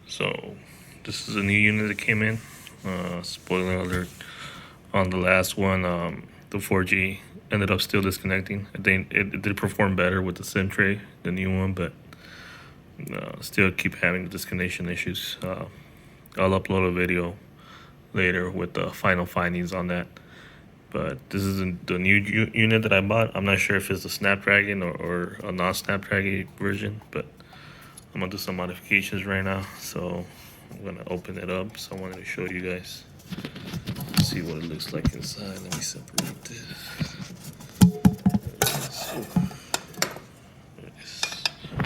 So this is a new unit that came in. Spoiler alert, on the last one, the 4G ended up still disconnecting. I think it did perform better with the SIM tray, the new one, but still keep having the disconnection issues. I'll upload a video later with the final findings on that. But this is the new unit that I bought. I'm not sure if it's a Snapdragon or a non-Snapdragon version, but I'm gonna do some modifications right now. So I'm gonna open it up. So I wanted to show you guys, see what it looks like inside. Let me separate this.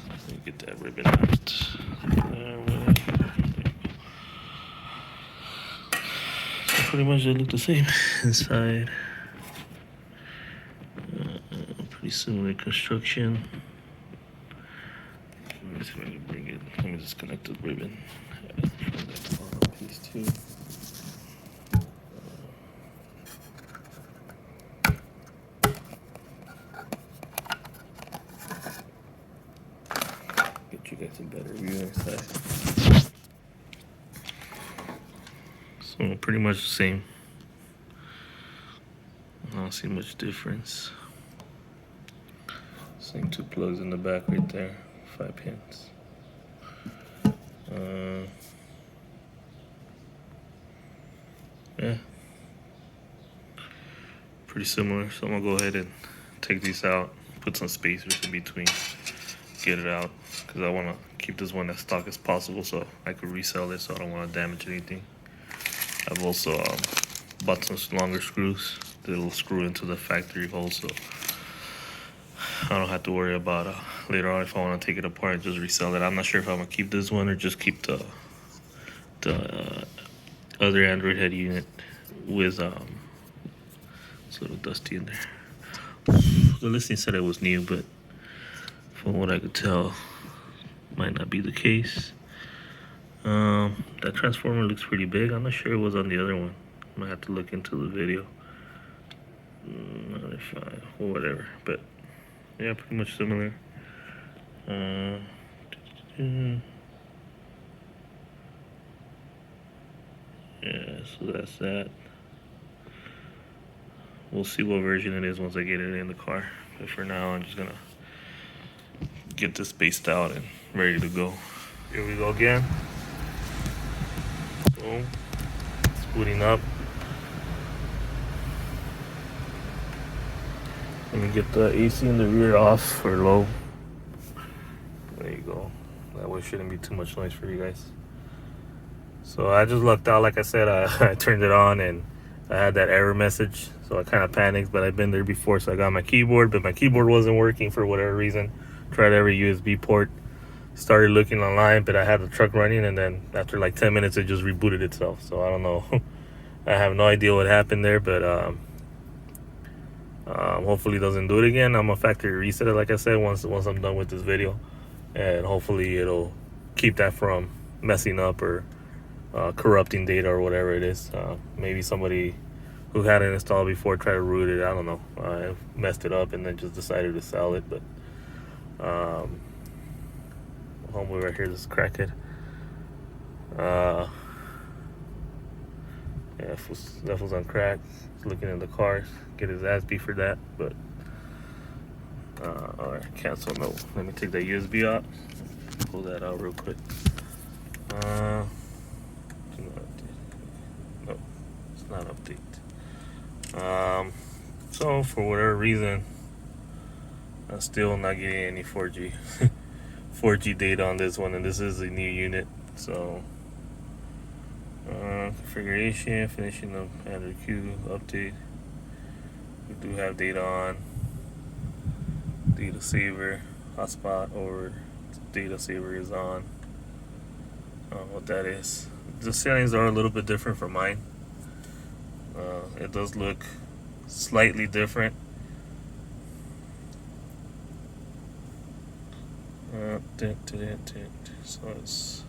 Let me get that ribbon out. So pretty much they look the same inside. Pretty similar construction. Let me just connect the ribbon. Piece too. Get you guys a better view inside. So pretty much the same. I don't see much difference. Same two plugs in the back right there, 5 pins. Yeah, pretty similar. So I'm gonna go ahead and take these out, put some spacers in between, get it out, because I want to keep this one as stock as possible so I could resell it, so I don't want to damage anything. I've also bought some longer screws that'll screw into the factory hole, so I don't have to worry about later on if I want to take it apart and just resell it. I'm not sure if I'm gonna keep this one or just keep the other Android head unit with it's a little dusty in there. The listing said it was new, but from what I could tell, might not be the case. That transformer looks pretty big. I'm not sure it was on the other one. I might have to look into the video. Not if or whatever, but yeah, pretty much similar. Yeah, so that's that. We'll see what version it is once I get it in the car. But for now, I'm just gonna get this spaced out and ready to go. Here we go again. Boom. It's booting up. Let me get the AC in the rear off or low. There you go. That way shouldn't be too much noise for you guys. So I just lucked out. Like I said, I turned it on and I had that error message. So I kind of panicked, but I've been there before. So I got my keyboard, but my keyboard wasn't working for whatever reason. Tried every USB port. Started looking online, but I had the truck running, and then after like 10 minutes, it just rebooted itself. So I don't know. I have no idea what happened there, but hopefully it doesn't do it again. I'm gonna factory reset it, like I said, once I'm done with this video, and hopefully it'll keep that from messing up or corrupting data or whatever it is. Maybe somebody who had it installed before tried to root it. I don't know. I messed it up and then just decided to sell it, but homeboy right here, this crackhead. Yeah, that was on crack. He's looking in the car, get his ass beat for that. But all right, cancel. No, let me take that USB out. Pull that out real quick. No, it's not update. So for whatever reason, I'm still not getting any 4G 4G data on this one, and this is a new unit. So configuration, finishing up Android Q update. We do have data on. Data saver, hotspot, or data saver is on. I don't know what that is. The settings are a little bit different from mine. It does look slightly different. So it's,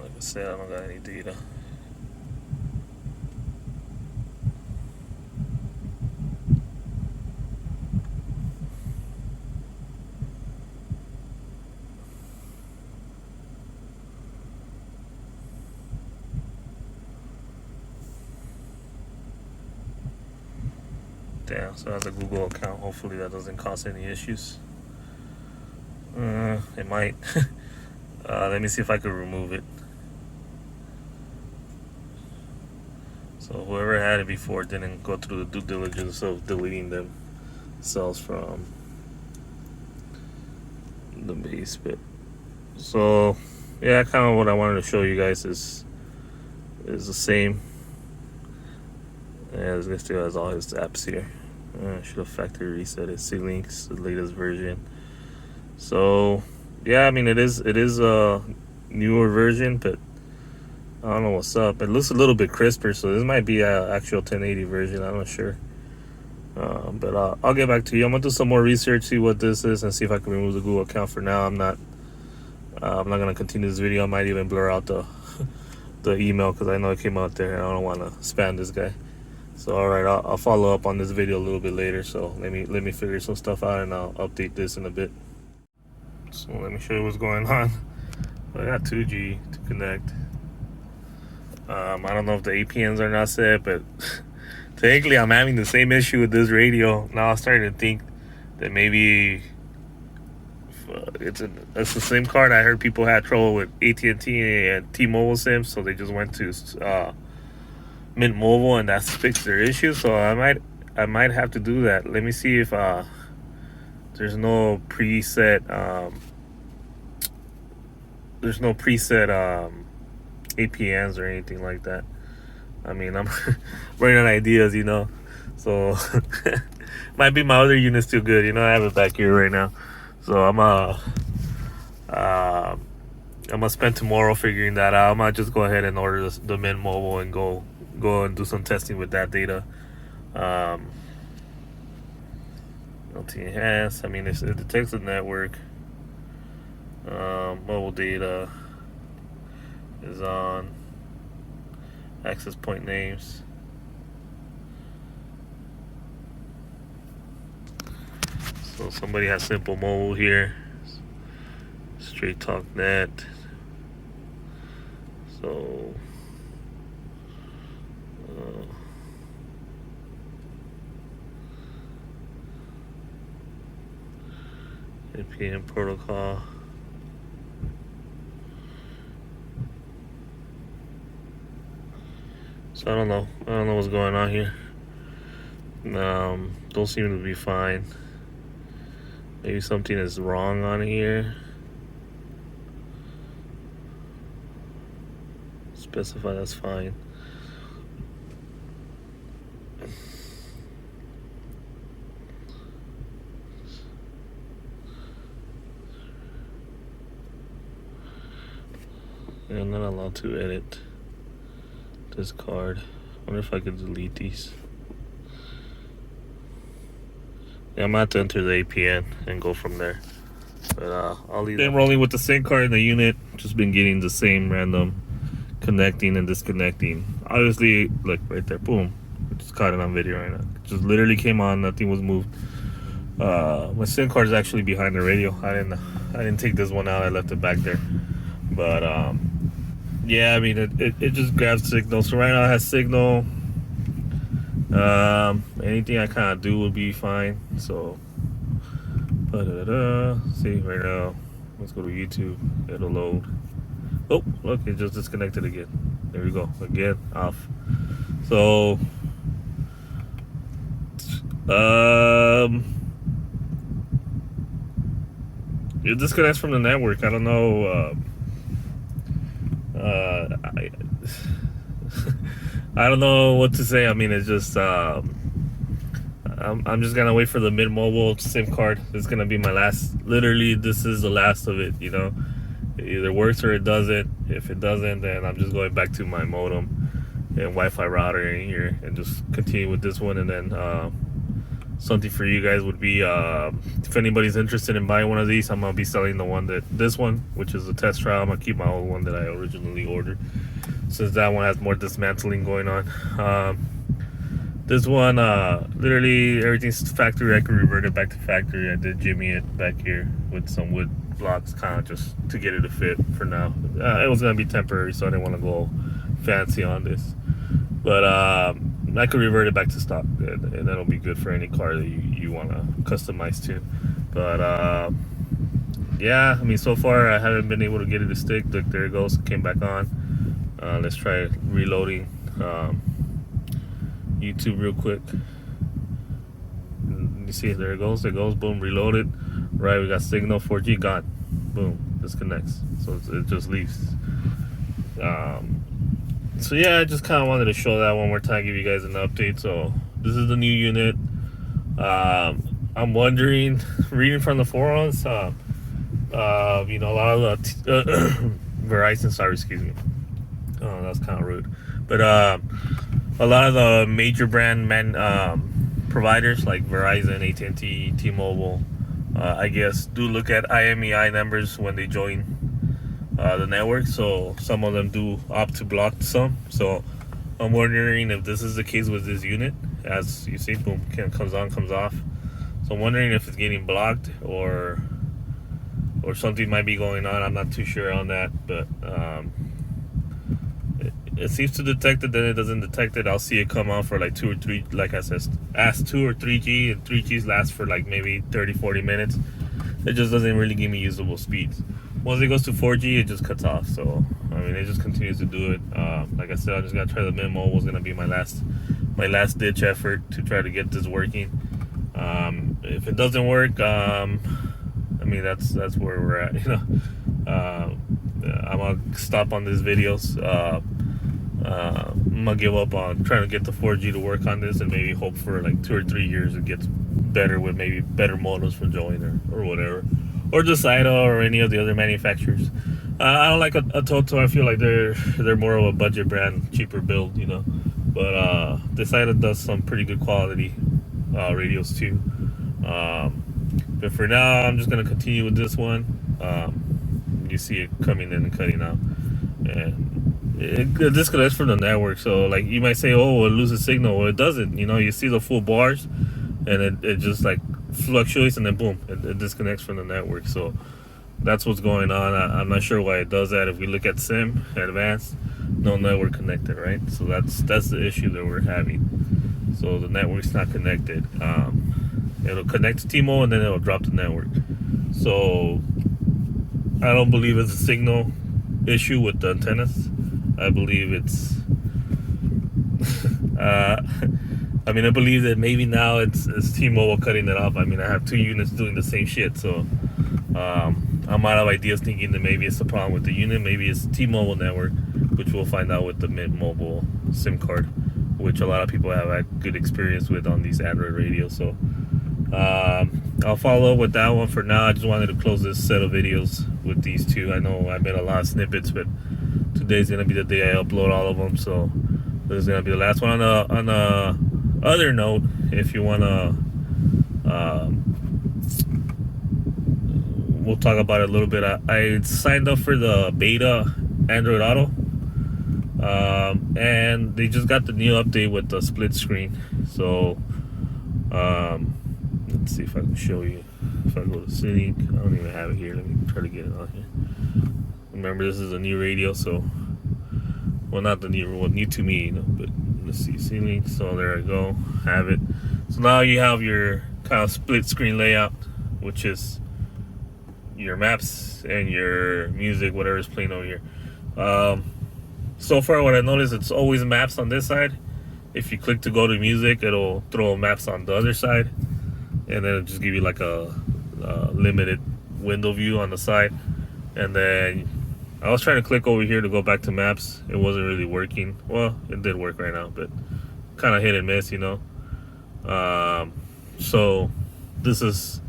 like I said, I don't got any data. Damn, so that's a Google account. Hopefully that doesn't cause any issues. It might. Let me see if I can remove it. So whoever had it before didn't go through the due diligence of deleting themselves from the base bit. So yeah, kind of what I wanted to show you guys is the same. Yeah, this guy still has all his apps here. Should have factory reset it. See links, the latest version. So yeah, I mean it is a newer version, but I don't know what's up. It looks a little bit crisper, so this might be an actual 1080 version. I'm not sure. But I'll get back to you. I'm gonna do some more research, see what this is, and see if I can remove the Google account. For now, I'm not gonna continue this video. I might even blur out the the email because I know it came out there, and I don't want to spam this guy. So all right, I'll follow up on this video a little bit later. So let me figure some stuff out, and I'll update this in a bit. So let me show you what's going on. I got 2G to connect. I don't know if the APNs are not set, but technically I'm having the same issue with this radio. Now I'm starting to think that maybe it's the SIM card. I heard people had trouble with AT&T and T-Mobile SIMs, so they just went to Mint Mobile, and that's fixed their issue. So I might have to do that. Let me see if there's no preset APNs or anything like that. I mean, I'm running on ideas, you know. So might be my other unit still good, you know. I have it back here right now, so I'm gonna spend tomorrow figuring that out. I might just go ahead and order the Mint Mobile and go and do some testing with that data. LTE enhanced. I mean, it detects the network. Mobile data is on. Access point names. So somebody has Simple Mobile here. Straight Talk Net. So APN protocol. So I don't know what's going on here. Don't seem to be fine. Maybe something is wrong on here. Specify, that's fine. Yeah, I'm not allowed to edit this card. I wonder if I could delete these. Yeah, I'm gonna have to enter the APN and go from there. But I'll leave. I'm rolling with the same card in the unit. Just been getting the same random connecting and disconnecting. Obviously, look right there, boom. I just caught it on video right now. It just literally came on, nothing was moved. My SIM card is actually behind the radio. I didn't take this one out. I left it back there. But yeah, I mean it just grabs signal. So right now it has signal. Anything I kind of do will be fine. So see right now, let's go to YouTube. It'll load. Oh, look, it just disconnected again. There we go, again off. So it disconnects from the network. I don't know. I don't know what to say. I mean, it's just I'm just gonna wait for the Mint Mobile SIM card. It's gonna be my last. Literally, this is the last of it. You know, it either works or it doesn't. If it doesn't, then I'm just going back to my modem and Wi-Fi router in here and just continue with this one. And then something for you guys would be if anybody's interested in buying one of these, I'm gonna be selling this one, which is a test trial. I'm gonna keep my old one that I originally ordered, since that one has more dismantling going on. This one, literally everything's factory. I can revert it back to factory. I did jimmy it back here with some wood blocks, kind of just to get it to fit for now. It was gonna be temporary, so I didn't want to go fancy on this. But I could revert it back to stock, and that'll be good for any car that you want to customize to. But yeah, I mean, so far I haven't been able to get it to stick. Look, there it goes, came back on. Let's try reloading YouTube real quick. You see, there it goes, boom, reloaded. Right, we got signal, 4G, gone. Boom, disconnects. So it just leaves. So yeah, I just kind of wanted to show that one more time, give you guys an update. So this is the new unit. I'm wondering, reading from the forums, you know, a lot of the Verizon, sorry, excuse me. Oh, that's kind of rude. But a lot of the major brand providers like Verizon, AT&T, T-Mobile, I guess, do look at IMEI numbers when they join the network. So some of them do opt to block some. So I'm wondering if this is the case with this unit. As you see, boom, comes on, comes off. So I'm wondering if it's getting blocked or something might be going on. I'm not too sure on that, but it seems to detect it, then it doesn't detect it. I'll see it come on for like 2 or 3, like I said, ask 2 or 3G, and 3Gs last for like maybe 30-40 minutes. It just doesn't really give me usable speeds. Once it goes to 4G, it just cuts off. So I mean, it just continues to do it. Like I said, I just gotta try the Mint Mobile. Is gonna be my last ditch effort to try to get this working. If it doesn't work, I mean, that's where we're at, you know. I'm gonna stop on these videos. I'm gonna give up on trying to get the 4G to work on this, and maybe hope for like 2 or 3 years it gets better with maybe better modems from Join or whatever, or just Ida or any of the other manufacturers. I don't like a Toto. I feel like they're more of a budget brand, cheaper build, you know. But this Ida does some pretty good quality radios too. But for now, I'm just gonna continue with this one. You see it coming in and cutting out, and it disconnects from the network. So like you might say, oh, it loses signal. Well, it doesn't. You know, you see the full bars, and it just like fluctuates, and then boom, it disconnects from the network. So that's what's going on. I'm not sure why it does that. If we look at SIM advanced, no network connected, right? So that's the issue that we're having. So the network's not connected. It'll connect to T-Mobile, and then it'll drop the network. So I don't believe it's a signal issue with the antennas. I believe it's I mean, I believe that maybe now it's T-Mobile cutting it off. I mean, I have 2 units doing the same shit, so I'm out of ideas thinking that maybe it's a problem with the unit. Maybe it's T-Mobile network, which we'll find out with the Mint Mobile SIM card, which a lot of people have had good experience with on these Android radios. So I'll follow up with that one. For now, I just wanted to close this set of videos with these 2. I know I made a lot of snippets, but today's gonna be the day I upload all of them. So this is gonna be the last one. On a other note, if you wanna, we'll talk about it a little bit. I signed up for the beta Android Auto, and they just got the new update with the split screen. So let's see if I can show you. If I go to setting, I don't even have it here. Let me try to get it on here. Remember, this is a new radio, so, well, not the new, well, new to me, you know, but let's see, ceiling. So there I go, have it. So now you have your kind of split screen layout, which is your maps and your music, whatever is playing over here. So far, what I noticed, it's always maps on this side. If you click to go to music, it'll throw maps on the other side, and then it'll just give you like a limited window view on the side. And then I was trying to click over here to go back to maps. It wasn't really working. Well, it did work right now, but kind of hit and miss, you know. So this is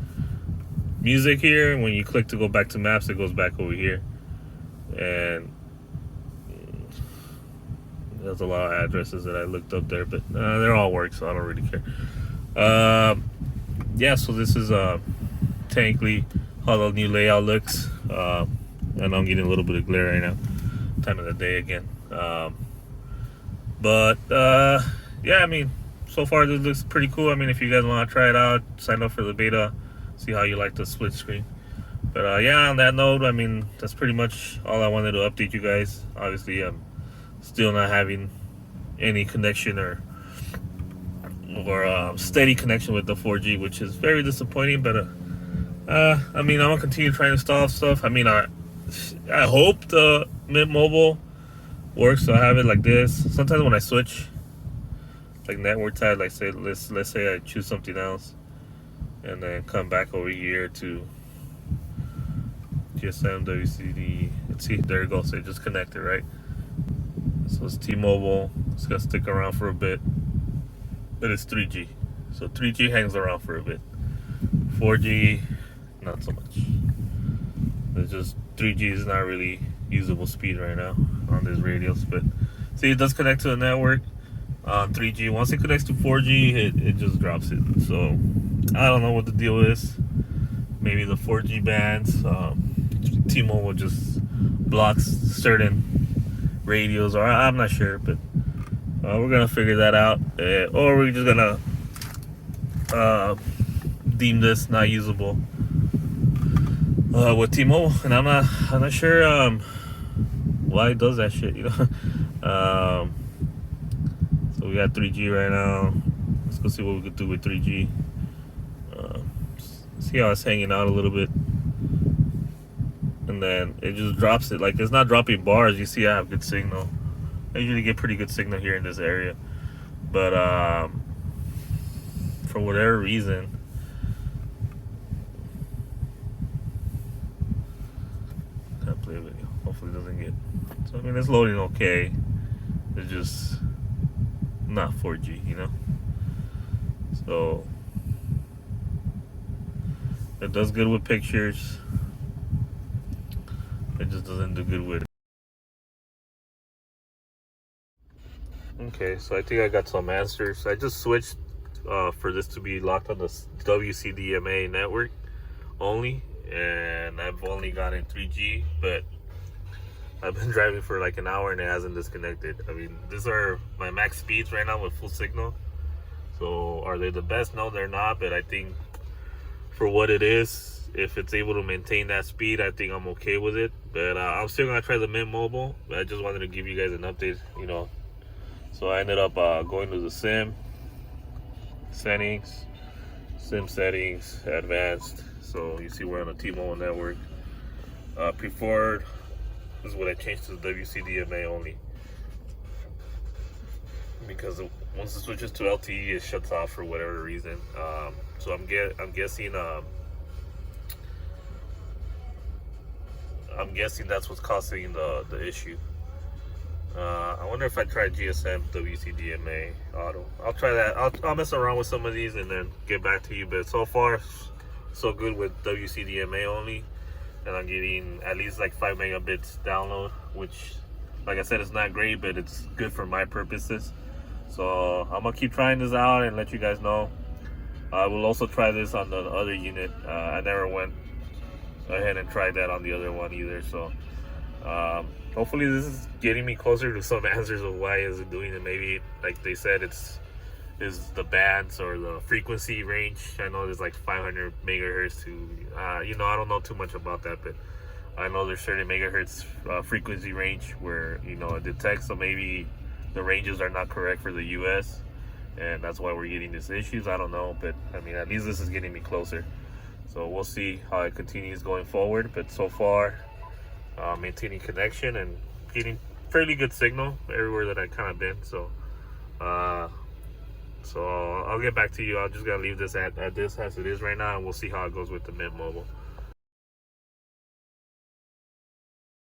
music here. When you click to go back to maps, it goes back over here, and there's a lot of addresses that I looked up there, but they're all work, so I don't really care. Yeah, so this is technically how the new layout looks. And I'm getting a little bit of glare right now, time of the day again. But yeah, I mean, so far this looks pretty cool. I mean, if you guys want to try it out, sign up for the beta, see how you like the split screen. But yeah, on that note, I mean, that's pretty much all I wanted to update you guys. Obviously, I'm still not having any connection or more steady connection with the 4G, which is very disappointing. But I mean, I'm gonna continue trying to install stuff. I mean, I hope the Mint Mobile works. So I have it like this. Sometimes when I switch, like network type, like say let's say I choose something else, and then come back over here to GSM WCD. Let's see, there it goes. So it just connected, right? So it's T-Mobile. It's gonna stick around for a bit, but it's 3G. So 3G hangs around for a bit. 4G, not so much. It's just 3G is not really usable speed right now on these radios. But see, it does connect to the network on 3G. Once it connects to 4G, it just drops it. So I don't know what the deal is. Maybe the 4G bands, T-Mobile just blocks certain radios, or I'm not sure, but we're gonna figure that out, or we're just gonna deem this not usable with T-Mobile, and I'm not sure why it does that shit, you know. So we got 3G right now. Let's go see what we could do with 3G. See how it's hanging out a little bit, and then it just drops it. Like, it's not dropping bars. You see I have good signal. I usually get pretty good signal here in this area, but for whatever reason, can't play a video. Hopefully it doesn't get. So I mean, it's loading okay. It's just not 4G, you know. So it does good with pictures. It just doesn't do good with. Okay, so I think I got some answers. I just switched for this to be locked on the wcdma network only, and I've only gotten 3G, but I've been driving for like an hour and it hasn't disconnected. I mean, these are my max speeds right now with full signal. So are they the best? No, they're not, but I think for what it is, if it's able to maintain that speed, I think I'm okay with it. But I'm still gonna try the Mint Mobile. I just wanted to give you guys an update, you know. So I ended up going to the SIM settings, advanced. So you see we're on a T-Mobile network. Preferred is what I changed to the wcdma only, because once it switches to LTE, it shuts off for whatever reason. So I'm guessing that's what's causing the issue. I wonder if I try GSM WCDMA auto. I'll try that. I'll mess around with some of these and then get back to you. But so far, so good with WCDMA only, and I'm getting at least like 5 megabits download, which, like I said, it's not great, but it's good for my purposes. So I'm gonna keep trying this out and let you guys know. I will also try this on the other unit. I never went ahead and tried that on the other one either. So hopefully this is getting me closer to some answers of why is it doing it. Maybe, like they said, is the bands or the frequency range. I know there's like 500 megahertz to you know, I don't know too much about that, but I know there's certain megahertz frequency range where, you know, it detects. So maybe the ranges are not correct for the US, and that's why we're getting these issues. I don't know, but I mean, at least this is getting me closer. So we'll see how it continues going forward. But so far, maintaining connection and getting fairly good signal everywhere that I kind of been. So I'll get back to you. I'll just gotta leave this at this as it is right now, and we'll see how it goes with the Mint Mobile.